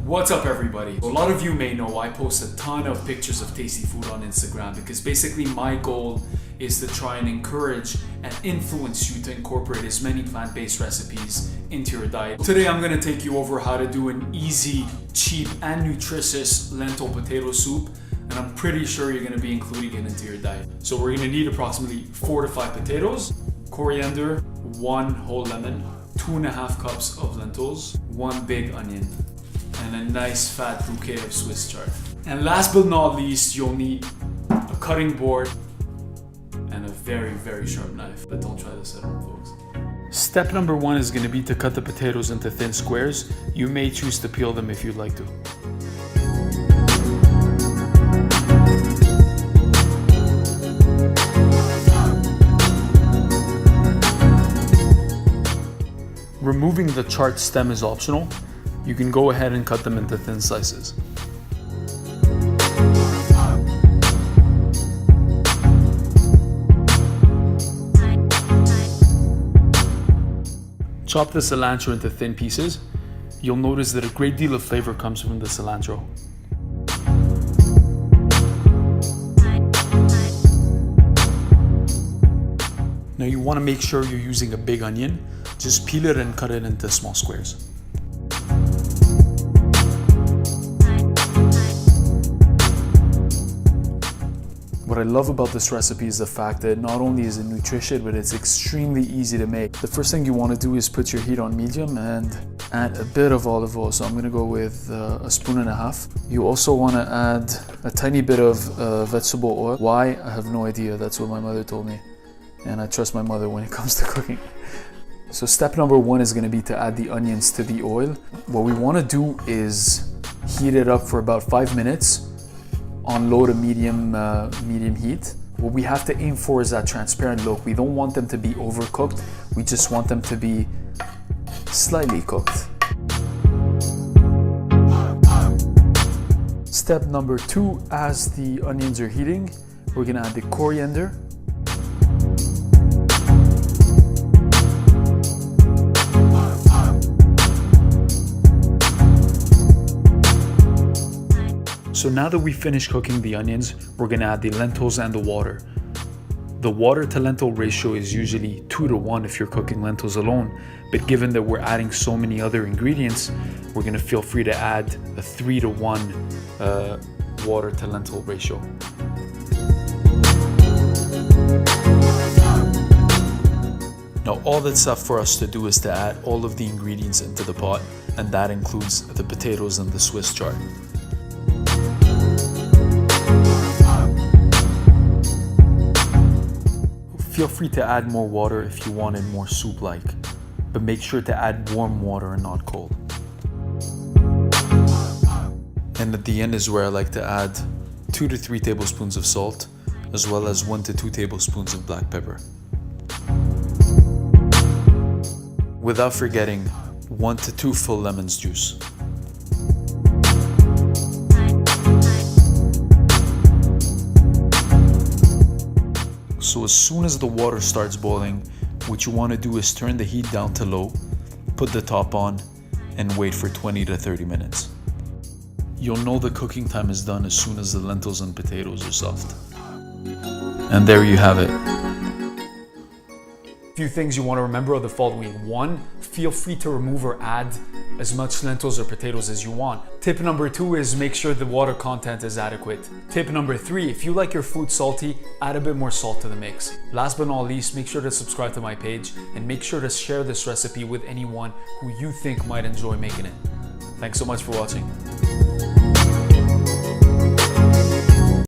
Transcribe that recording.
What's up everybody? A lot of you may know I post a ton of pictures of tasty food on Instagram because basically my goal is to try and encourage and influence you to incorporate as many plant-based recipes into your diet. Today I'm going to take you over how to do an easy, cheap and nutritious lentil potato soup, and I'm pretty sure you're going to be including it into your diet. So we're going to need approximately 4 to 5 potatoes, coriander, 1 whole lemon, 2.5 cups of lentils, 1 big onion, and a nice fat bouquet of Swiss Chard. And last but not least, you'll need a cutting board and a very sharp knife. But don't try this at home, folks. Step number 1 is going to be to cut the potatoes into thin squares. You may choose to peel them if you'd like to. Removing the chard stem is optional. You can go ahead and cut them into thin slices. Chop the cilantro into thin pieces. You'll notice that a great deal of flavor comes from the cilantro. Now you want to make sure you're using a big onion. Just peel it and cut it into small squares. What I love about this recipe is the fact that not only is it nutritious, but it's extremely easy to make. The first thing you want to do is put your heat on medium and add a bit of olive oil. So I'm going to go with 1.5 spoons. You also want to add a tiny bit of vegetable oil. Why? I have no idea. That's what my mother told me. And I trust my mother when it comes to cooking. So step number 1 is going to be to add the onions to the oil. What we want to do is heat it up for about 5 minutes on low to medium heat. What we have to aim for is that transparent look. We don't want them to be overcooked. We just want them to be slightly cooked. Step number 2, as the onions are heating, we're going to add the coriander. So now that we finished cooking the onions, we're going to add the lentils and the water. The water to lentil ratio is usually 2 to 1 if you're cooking lentils alone, but given that we're adding so many other ingredients, we're going to feel free to add a 3 to 1 water to lentil ratio. Now all that's left for us to do is to add all of the ingredients into the pot, and that includes the potatoes and the Swiss chard. Feel free to add more water if you want it more soup-like, but make sure to add warm water and not cold. And at the end is where I like to add 2 to 3 tablespoons of salt, as well as 1 to 2 tablespoons of black pepper. Without forgetting 1 to 2 full lemons juice. So as soon as the water starts boiling, what you want to do is turn the heat down to low, put the top on, and wait for 20 to 30 minutes. You'll know the cooking time is done as soon as the lentils and potatoes are soft. And there you have it. Few things you want to remember are the following. 1, feel free to remove or add as much lentils or potatoes as you want. Tip number 2 is make sure the water content is adequate. Tip number 3, if you like your food salty, add a bit more salt to the mix. Last but not least, make sure to subscribe to my page and make sure to share this recipe with anyone who you think might enjoy making it. Thanks so much for watching.